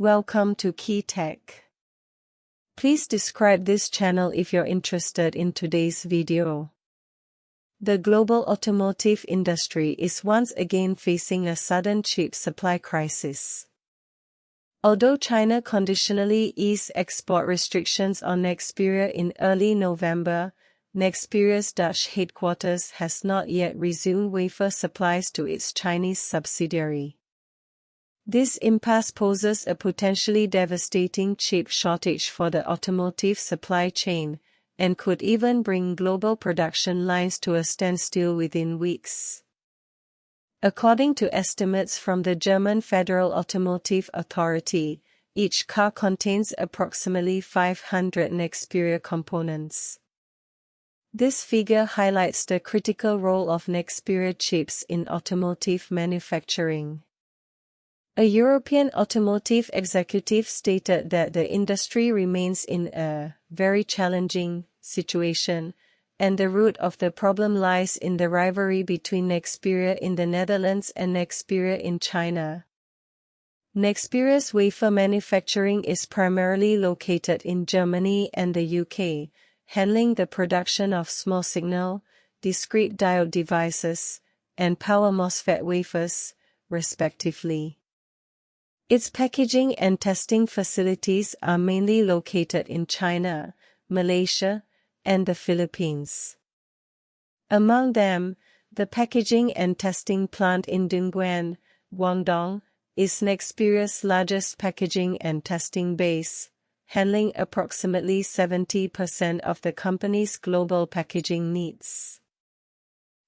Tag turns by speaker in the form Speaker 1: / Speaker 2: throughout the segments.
Speaker 1: Welcome to Key Tech. Please describe this channel if you're interested in today's video. The global automotive industry is once again facing a sudden chip supply crisis. Although China conditionally eased export restrictions on Nexperia in early November, Nexperia's Dutch headquarters has not yet resumed wafer supplies to its Chinese subsidiary. This impasse poses a potentially devastating chip shortage for the automotive supply chain, and could even bring global production lines to a standstill within weeks. According to estimates from the German Federal Automotive Authority, each car contains approximately 500 Nexperia components. This figure highlights the critical role of Nexperia chips in automotive manufacturing. A European automotive executive stated that the industry remains in a very challenging situation, and the root of the problem lies in the rivalry between Nexperia in the Netherlands and Nexperia in China. Nexperia's wafer manufacturing is primarily located in Germany and the UK, handling the production of small signal, discrete diode devices, and power MOSFET wafers, respectively. Its packaging and testing facilities are mainly located in China, Malaysia, and the Philippines. Among them, the packaging and testing plant in Dongguan, Guangdong, is Nexperia's largest packaging and testing base, handling approximately 70% of the company's global packaging needs.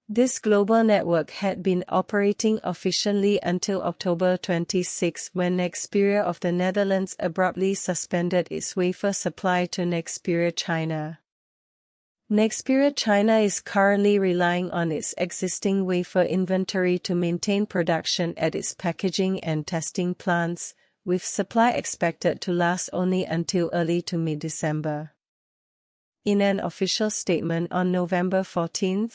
Speaker 1: This global network had been operating efficiently until October 26 when Nexperia of the Netherlands abruptly suspended its wafer supply to Nexperia China. Nexperia China is currently relying on its existing wafer inventory to maintain production at its packaging and testing plants, with supply expected to last only until early to mid-December. In an official statement on November 14,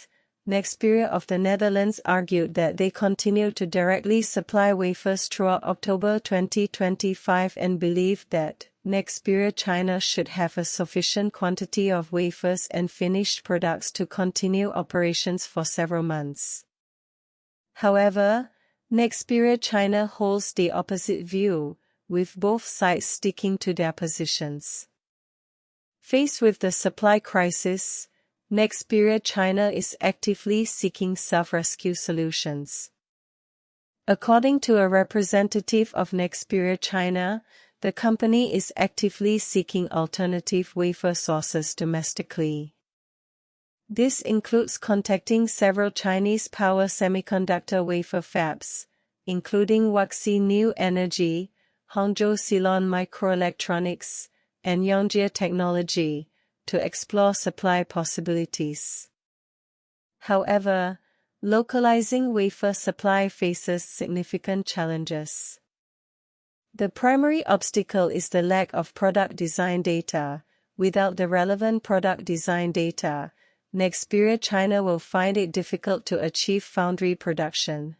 Speaker 1: Nexperia of the Netherlands argued that they continue to directly supply wafers throughout October 2025 and believed that Nexperia China should have a sufficient quantity of wafers and finished products to continue operations for several months. However, Nexperia China holds the opposite view, with both sides sticking to their positions. Faced with the supply crisis, Nexperia China is actively seeking self-rescue solutions. According to a representative of Nexperia China, the company is actively seeking alternative wafer sources domestically. This includes contacting several Chinese power semiconductor wafer fabs, including Huawei New Energy, Hangzhou Silon Microelectronics, and Yongjia Technology, to explore supply possibilities. However, localizing wafer supply faces significant challenges. The primary obstacle is the lack of product design data. Without the relevant product design data, Nexperia China will find it difficult to achieve foundry production.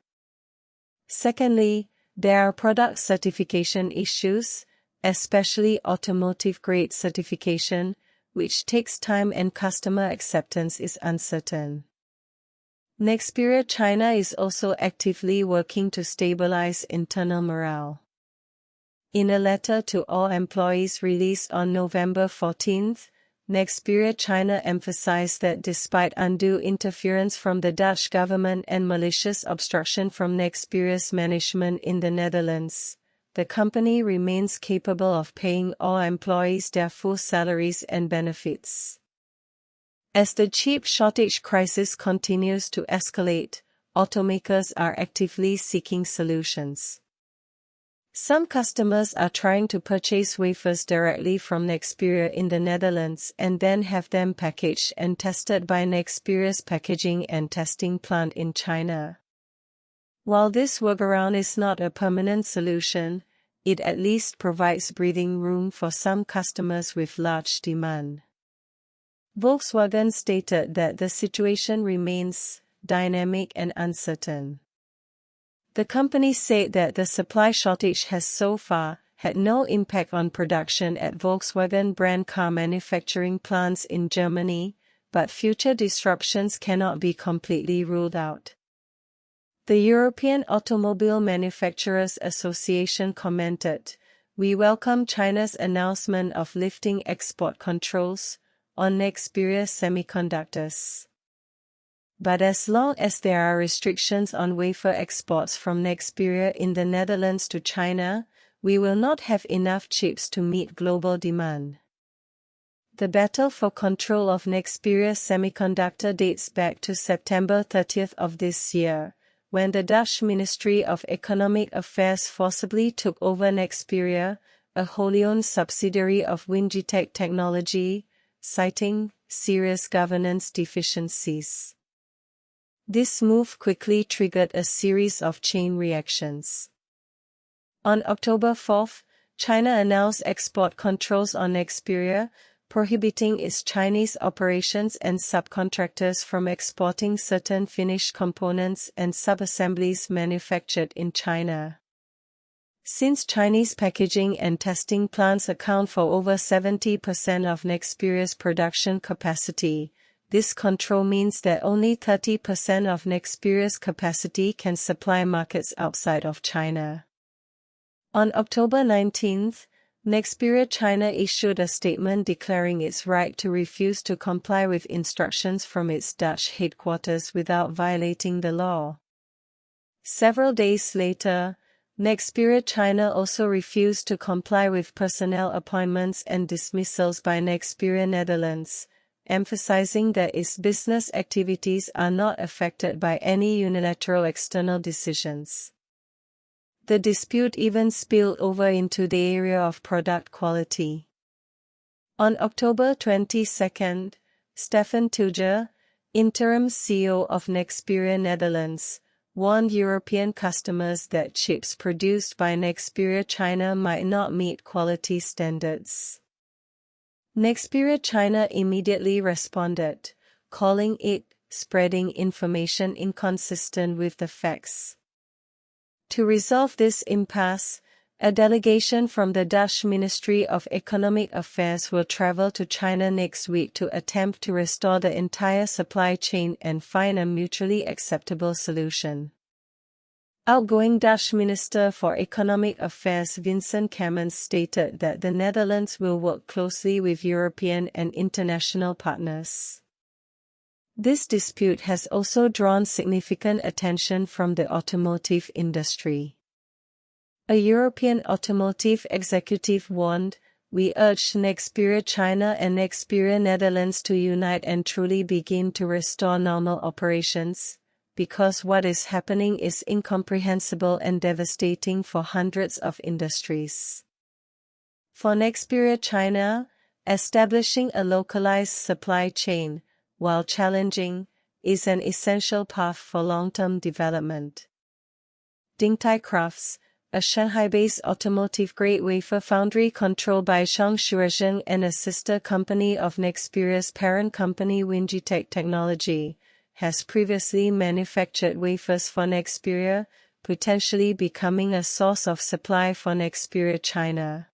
Speaker 1: Secondly, there are product certification issues, especially automotive-grade certification, which takes time and customer acceptance is uncertain. Nexperia China is also actively working to stabilize internal morale. In a letter to all employees released on November 14, Nexperia China emphasized that despite undue interference from the Dutch government and malicious obstruction from Nexperia's management in the Netherlands, the company remains capable of paying all employees their full salaries and benefits. As the chip shortage crisis continues to escalate, automakers are actively seeking solutions. Some customers are trying to purchase wafers directly from Nexperia in the Netherlands and then have them packaged and tested by Nexperia's packaging and testing plant in China. While this workaround is not a permanent solution, it at least provides breathing room for some customers with large demand. Volkswagen stated that the situation remains dynamic and uncertain. The company said that the supply shortage has so far had no impact on production at Volkswagen brand car manufacturing plants in Germany, but future disruptions cannot be completely ruled out. The European Automobile Manufacturers Association commented, "We welcome China's announcement of lifting export controls on Nexperia semiconductors. But as long as there are restrictions on wafer exports from Nexperia in the Netherlands to China, we will not have enough chips to meet global demand." The battle for control of Nexperia semiconductor dates back to September 30 of this year, when the Dutch Ministry of Economic Affairs forcibly took over Nexperia, a wholly-owned subsidiary of Wingitech Technology, citing serious governance deficiencies. This move quickly triggered a series of chain reactions. On October 4, China announced export controls on Nexperia, prohibiting its Chinese operations and subcontractors from exporting certain finished components and subassemblies manufactured in China. Since Chinese packaging and testing plants account for over 70% of Nexperia's production capacity, this control means that only 30% of Nexperia's capacity can supply markets outside of China. On October 19, Nexperia China issued a statement declaring its right to refuse to comply with instructions from its Dutch headquarters without violating the law. Several days later, Nexperia China also refused to comply with personnel appointments and dismissals by Nexperia Netherlands, emphasizing that its business activities are not affected by any unilateral external decisions. The dispute even spilled over into the area of product quality. On October 22, Stefan Tilger, interim CEO of Nexperia Netherlands, warned European customers that chips produced by Nexperia China might not meet quality standards. Nexperia China immediately responded, calling it spreading information inconsistent with the facts. To resolve this impasse, a delegation from the Dutch Ministry of Economic Affairs will travel to China next week to attempt to restore the entire supply chain and find a mutually acceptable solution. Outgoing Dutch Minister for Economic Affairs Vincent Cammons stated that the Netherlands will work closely with European and international partners. This dispute has also drawn significant attention from the automotive industry. A European automotive executive warned, "We urge Nexperia China and Nexperia Netherlands to unite and truly begin to restore normal operations, because what is happening is incomprehensible and devastating for hundreds of industries." For Nexperia China, establishing a localized supply chain, while challenging, is an essential path for long-term development. Dingtai Crafts, a Shanghai-based automotive-grade wafer foundry controlled by Zhang and a sister company of Nexperia's parent company Wingitech Technology, has previously manufactured wafers for Nexperia, potentially becoming a source of supply for Nexperia China.